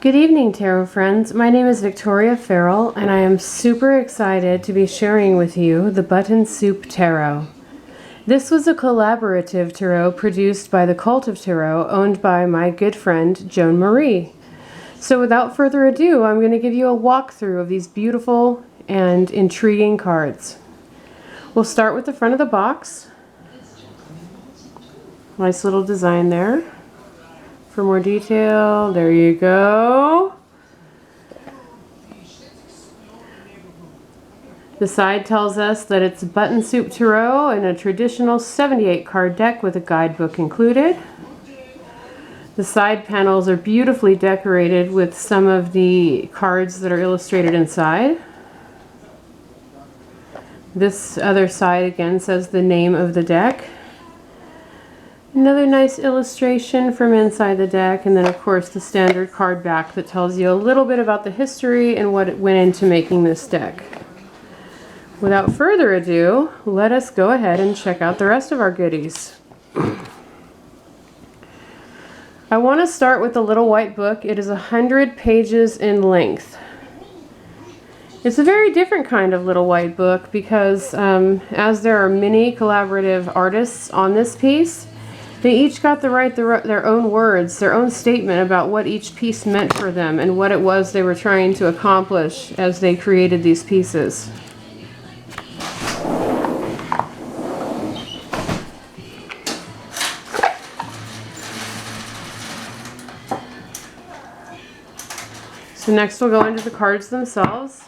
Good evening, Tarot friends. My name is Victoria Farrell, and I am super excited to be sharing with you the Button Soup Tarot. This was a collaborative tarot produced by the Cult of Tarot, owned by my good friend Joan Marie. So without further ado, I'm going to give you a walkthrough of these beautiful and intriguing cards. We'll start with the front of the box. Nice little design there. For more detail, there you go. The side tells us that it's Button Soup Tarot in a traditional 78 card deck with a guidebook included. The side panels are beautifully decorated with some of the cards that are illustrated inside. This other side again says the name of the deck. Another nice illustration from inside the deck, and then of course the standard card back that tells you a little bit about the history and what went into making this deck. Without further ado, let us go ahead and check out the rest of our goodies. I want to start with the little white book. It is 100 pages in length. It's a very different kind of little white book because as there are many collaborative artists on this piece, they each got to write their own words, their own statement about what each piece meant for them and what it was they were trying to accomplish as they created these pieces. So next we'll go into the cards themselves.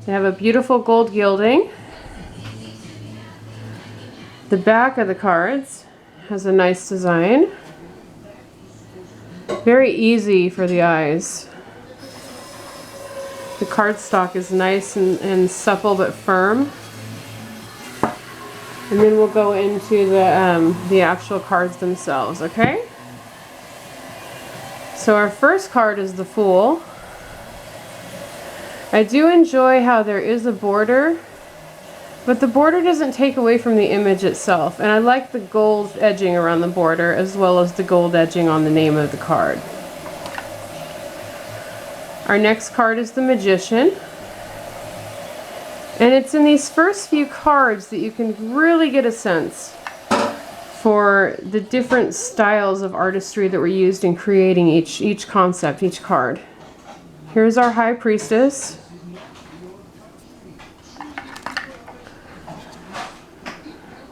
They have a beautiful gold gilding. The back of the cards has a nice design. Very easy for the eyes. The cardstock is nice and supple but firm. And then we'll go into the actual cards themselves, okay? So our first card is the Fool. I do enjoy how there is a border, but the border doesn't take away from the image itself. And I like the gold edging around the border as well as the gold edging on the name of the card. Our next card is the Magician. And it's in these first few cards that you can really get a sense for the different styles of artistry that were used in creating each concept, each card. Here's our High Priestess.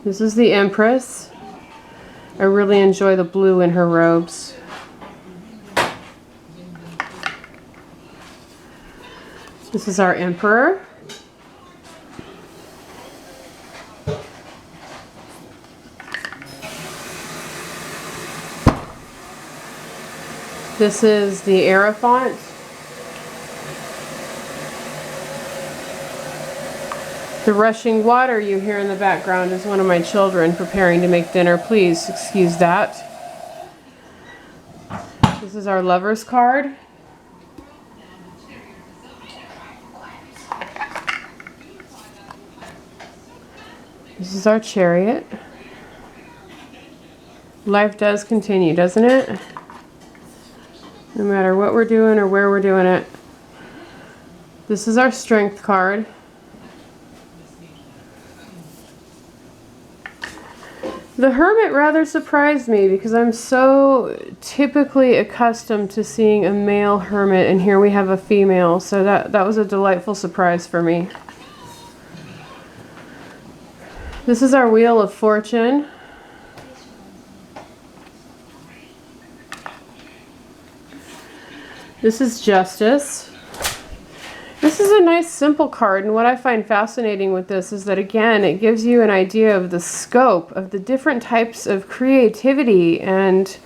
This is the Empress. I really enjoy the blue in her robes. This is our Emperor. This is the Hierophant. The rushing water you hear in the background is one of my children preparing to make dinner. Please excuse that. This is our Lover's card. This is our Chariot. Life does continue, doesn't it? No matter what we're doing or where we're doing it. This is our Strength card. The Hermit rather surprised me because I'm so typically accustomed to seeing a male hermit, and here we have a female, so that was a delightful surprise for me. This is our Wheel of Fortune. This is Justice. This is a nice simple card, and what I find fascinating with this is that again it gives you an idea of the scope of the different types of creativity and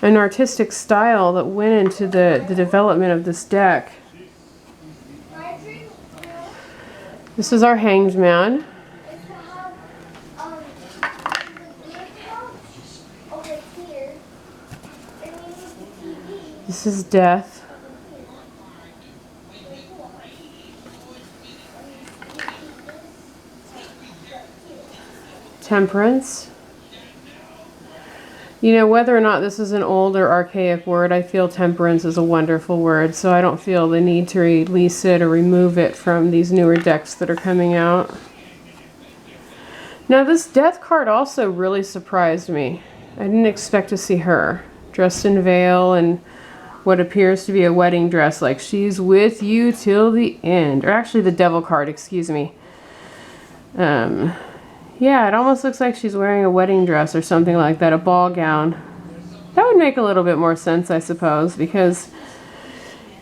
an artistic style that went into the development of this deck. This is our Hanged Man. This is Death. Temperance. You know, whether or not this is an old or archaic word, I feel temperance is a wonderful word, so I don't feel the need to release it or remove it from these newer decks that are coming out. Now, this death card also really surprised me. I didn't expect to see her dressed in veil and what appears to be a wedding dress, like she's with you till the end. Or actually the devil card, excuse me. Yeah, it almost looks like she's wearing a wedding dress or something like that, a ball gown. That would make a little bit more sense, I suppose, because,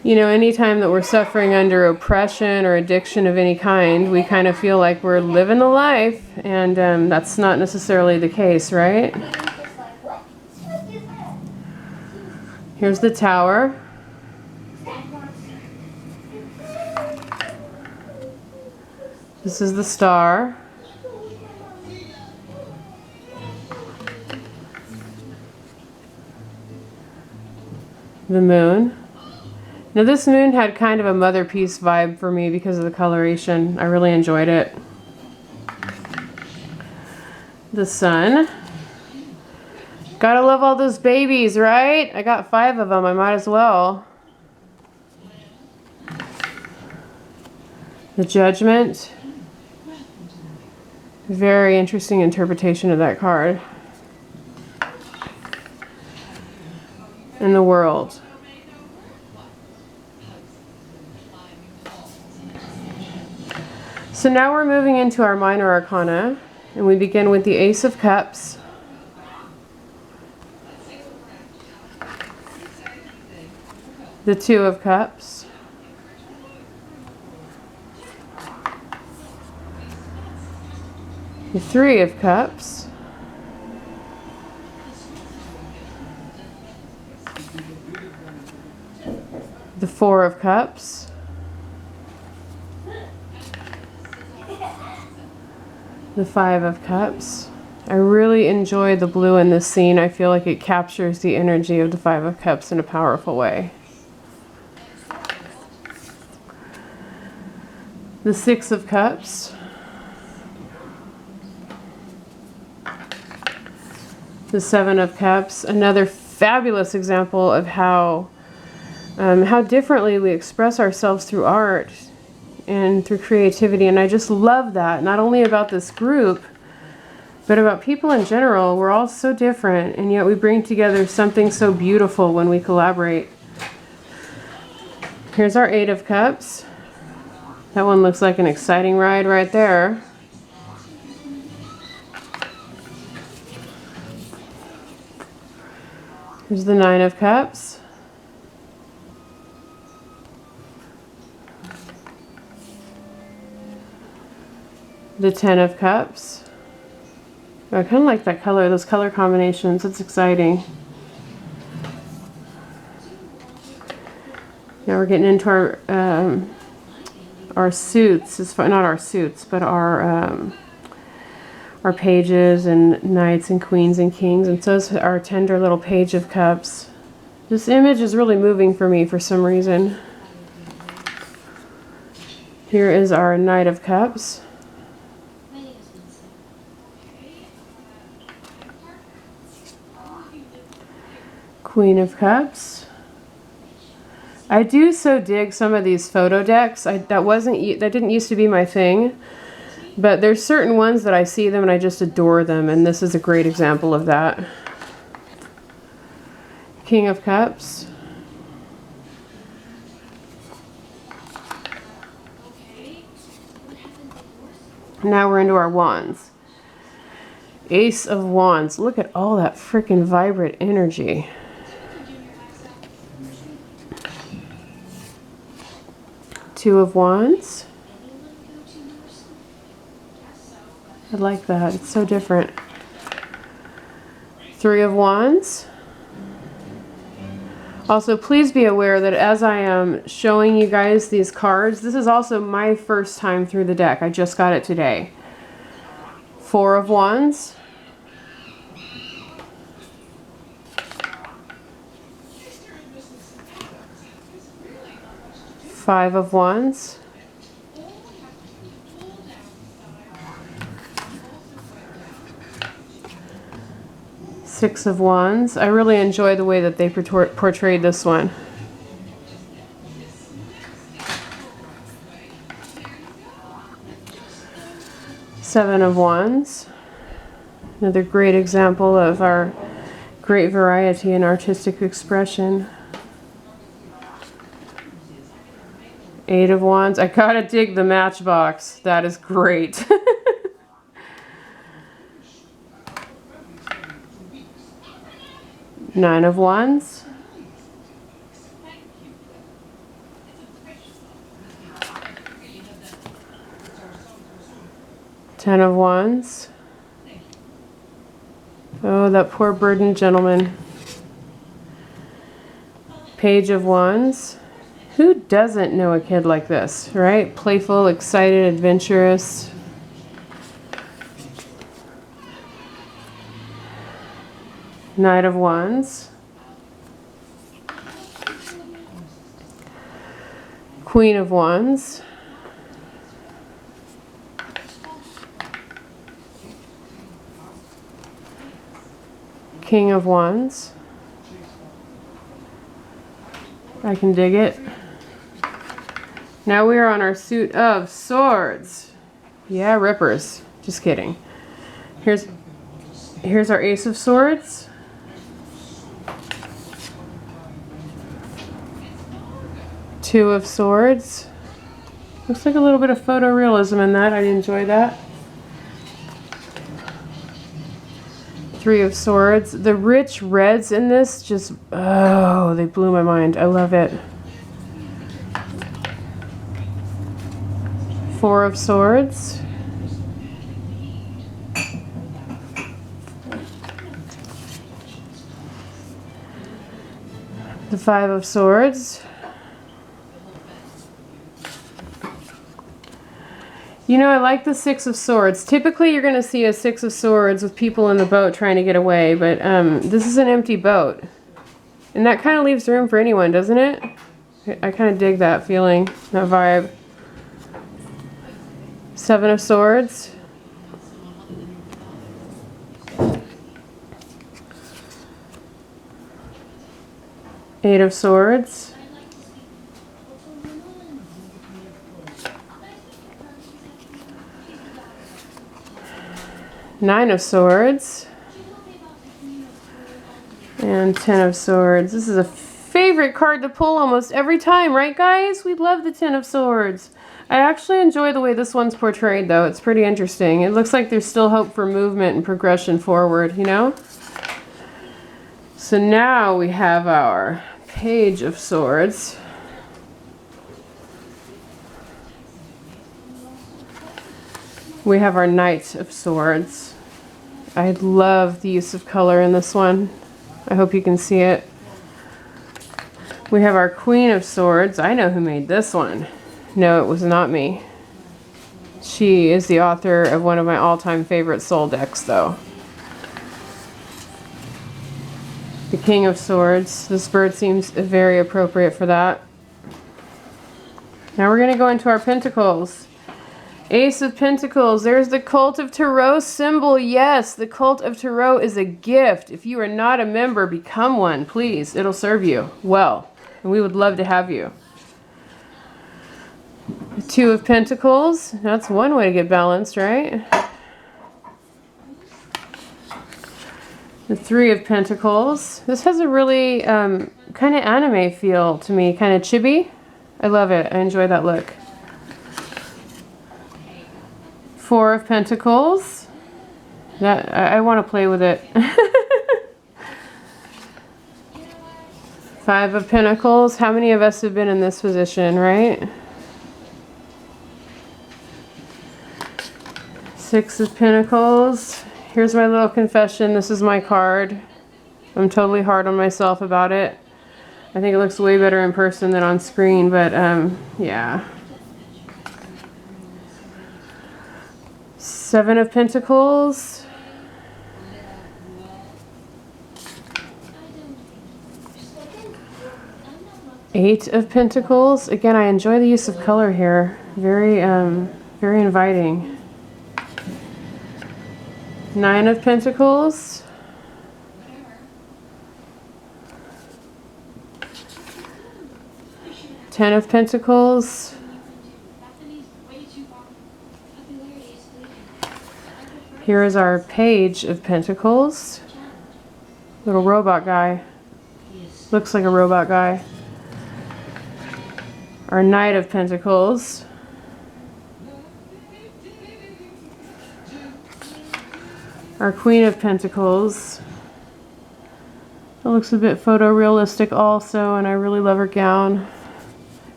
you know, anytime that we're suffering under oppression or addiction of any kind, we kind of feel like we're living the life, and that's not necessarily the case, right? Here's the Tower. This is the Star. The Moon. Now this moon had kind of a mother piece vibe for me because of the coloration. I really enjoyed it. The Sun. Gotta love all those babies, right? I got 5 of them, I might as well. The Judgment. Very interesting interpretation of that card. And the World. So now we're moving into our minor arcana, and we begin with the Ace of Cups, the Two of Cups, the Three of Cups, the Four of Cups, the Five of Cups. I really enjoy the blue in this scene. I feel like it captures the energy of the Five of Cups in a powerful way. The Six of Cups, the Seven of Cups, another fabulous example of how differently we express ourselves through art and through creativity. And I just love that, not only about this group, but about people in general. We're all so different, and yet we bring together something so beautiful when we collaborate. Here's our Eight of Cups. That one looks like an exciting ride right there. Here's the Nine of Cups. The Ten of Cups. I kind of like that color, those color combinations. It's exciting. Now we're getting into our suits, not our suits, but our pages and knights and queens and kings, and so is our tender little Page of Cups. This image is really moving for me for some reason. Here is our Knight of Cups. Queen of Cups. I do so dig some of these photo decks. That didn't used to be my thing, but there's certain ones that I see them and I just adore them, and this is a great example of that. King of Cups. Now we're into our wands. Ace of Wands. Look at all that freaking vibrant energy. Two of Wands. I like that. It's so different. Three of Wands. Also, please be aware that as I am showing you guys these cards, this is also my first time through the deck. I just got it today. Four of Wands. Five of Wands. Six of Wands. I really enjoy the way that they portrayed this one. Seven of Wands. Another great example of our great variety in artistic expression. Eight of Wands. I gotta dig the matchbox. That is great. Nine of Wands. Ten of Wands. Oh, that poor burdened gentleman. Page of Wands. Who doesn't know a kid like this, right? Playful, excited, adventurous. Knight of Wands. Queen of Wands. King of Wands. I can dig it. Now we are on our suit of swords. Yeah, rippers. Just kidding. Here's our Ace of Swords. Two of Swords. Looks like a little bit of photorealism in that. I enjoy that. Three of Swords. The rich reds in this just, oh, they blew my mind. I love it. Four of Swords. The Five of Swords. You know, I like the Six of Swords. Typically, you're going to see a Six of Swords with people in the boat trying to get away, but this is an empty boat. And that kind of leaves room for anyone, doesn't it? I kind of dig that feeling, that vibe. Seven of Swords. Eight of Swords. Nine of Swords. And Ten of Swords. This is a favorite card to pull almost every time, right guys? We love the Ten of Swords. I actually enjoy the way this one's portrayed though. It's pretty interesting. It looks like there's still hope for movement and progression forward, you know? So now we have our Page of Swords. We have our Knight of Swords. I love the use of color in this one. I hope you can see it. We have our Queen of Swords. I know who made this one. No, it was not me. She is the author of one of my all-time favorite soul decks, though. The King of Swords. This bird seems very appropriate for that. Now we're going to go into our Pentacles. Ace of Pentacles. There's the Cult of Tarot symbol. Yes, the Cult of Tarot is a gift. If you are not a member, become one, please. It'll serve you well, and we would love to have you. The Two of Pentacles. That's one way to get balanced, right? The Three of Pentacles. This has a really kind of anime feel to me, kind of chibi. I love it. I enjoy that look. Four of Pentacles. That I want to play with it. Five of Pentacles. How many of us have been in this position, right? Six of Pentacles. Here's my little confession. This is my card. I'm totally hard on myself about it. I think it looks way better in person than on screen, but yeah. Seven of Pentacles. Eight of Pentacles. Again, I enjoy the use of color here. Very, very inviting. Nine of Pentacles. Ten of Pentacles. Here is our Page of Pentacles. Little robot guy. Looks like a robot guy. Our Knight of Pentacles. Our Queen of Pentacles. It looks a bit photorealistic also, and I really love her gown.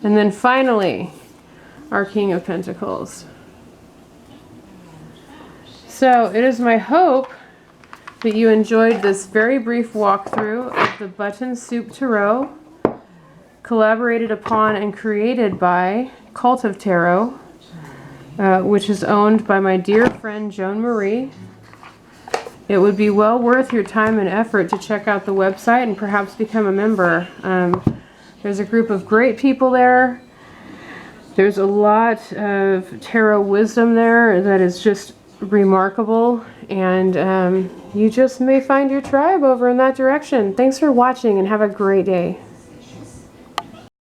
And then finally, our King of Pentacles. So it is my hope that you enjoyed this very brief walkthrough of the Button Soup Tarot, collaborated upon and created by Cult of Tarot, which is owned by my dear friend Joan Marie. It would be well worth your time and effort to check out the website and perhaps become a member. There's a group of great people there. There's a lot of tarot wisdom there that is just remarkable, and you just may find your tribe over in that direction. Thanks for watching and have a great day.